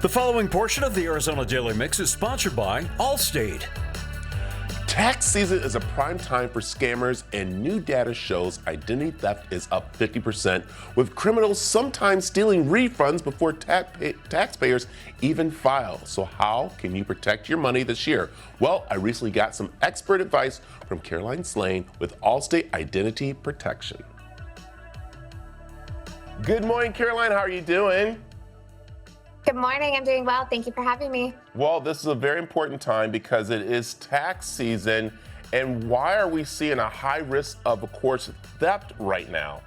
The following portion of the Arizona Daily Mix is sponsored by Allstate. Tax season is a prime time for scammers, and new data shows identity theft is up 50%, with criminals sometimes stealing refunds before taxpayers even file. So how can you protect your money this year? Well, I recently got some expert advice from Slane with Allstate Identity Protection. Good morning, Caroline. How are you doing? Good morning. I'm doing well. Thank you for having me. Well, this is a very important time because it is tax season. And why are we seeing a high risk of course, theft right now?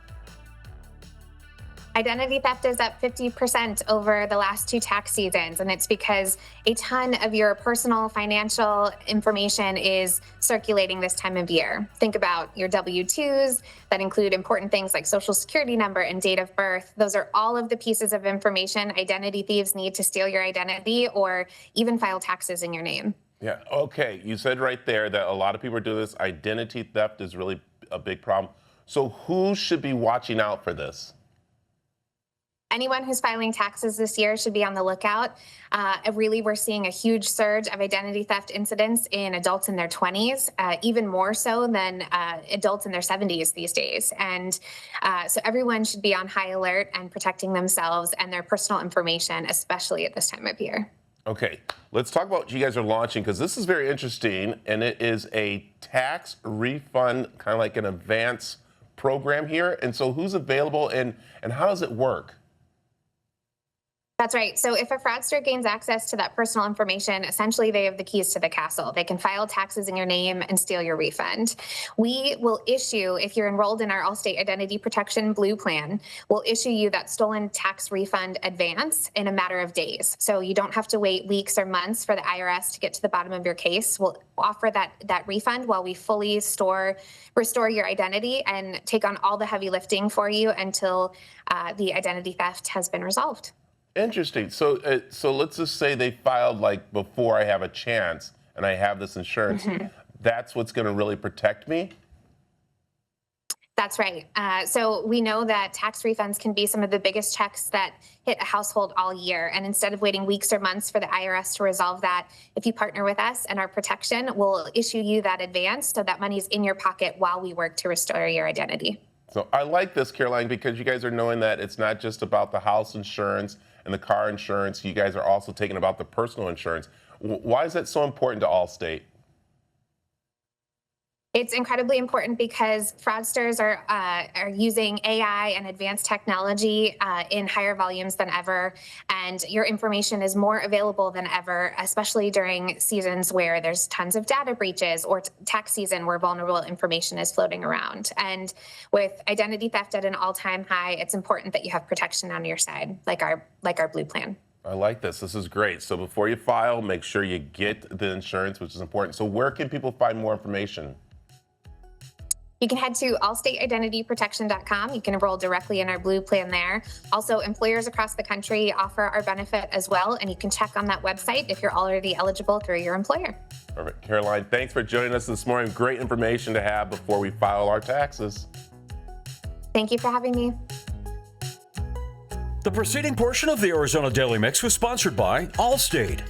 Identity theft is up 50% over the last two tax seasons, and it's because a ton of your personal financial information is circulating this time of year. Think about your W-2s that include important things like social security number and date of birth. Those are all of the pieces of information identity thieves need to steal your identity or even file taxes in your name. Yeah, okay. You said right there that a lot of people are doing this. Identity theft is really a big problem. So who should be watching out for this? Anyone who's filing taxes this year should be on the lookout. Really, we're seeing a huge surge of identity theft incidents in adults in their 20s, even more so than adults in their 70s these days. And so everyone should be on high alert and protecting themselves and their personal information, especially at this time of year. Okay, let's talk about what you guys are launching, because this is very interesting, and it is a tax refund, kind of like an advance program here. And so who's available and how does it work? That's right. So if a fraudster gains access to that personal information, essentially they have the keys to the castle. They can file taxes in your name and steal your refund. We will issue, if you're enrolled in our Allstate Identity Protection Blue Plan, we'll issue you that stolen tax refund advance in a matter of days. So you don't have to wait weeks or months for the IRS to get to the bottom of your case. We'll offer that refund while we fully restore your identity and take on all the heavy lifting for you until the identity theft has been resolved. Interesting. So let's just say they filed like before I have a chance and I have this insurance. Mm-hmm. That's what's going to really protect me? That's right. So we know that tax refunds can be some of the biggest checks that hit a household all year. And instead of waiting weeks or months for the IRS to resolve that, if you partner with us and our protection, we'll issue you that advance so that money's in your pocket while we work to restore your identity. So I like this, Caroline, because you guys are knowing that it's not just about the house insurance and the car insurance. You guys are also taking about the personal insurance. Why is that so important to Allstate? It's incredibly important because fraudsters are using AI and advanced technology in higher volumes than ever, and your information is more available than ever, especially during seasons where there's tons of data breaches or tax season where vulnerable information is floating around. And with identity theft at an all-time high, it's important that you have protection on your side, like our Blue Plan. I like this. This is great. So before you file, make sure you get the insurance, which is important. So where can people find more information? You can head to allstateidentityprotection.com. You can enroll directly in our Blue Plan there. Also, employers across the country offer our benefit as well, and you can check on that website if you're already eligible through your employer. Perfect. Caroline, thanks for joining us this morning. Great information to have before we file our taxes. Thank you for having me. The preceding portion of the Arizona Daily Mix was sponsored by Allstate.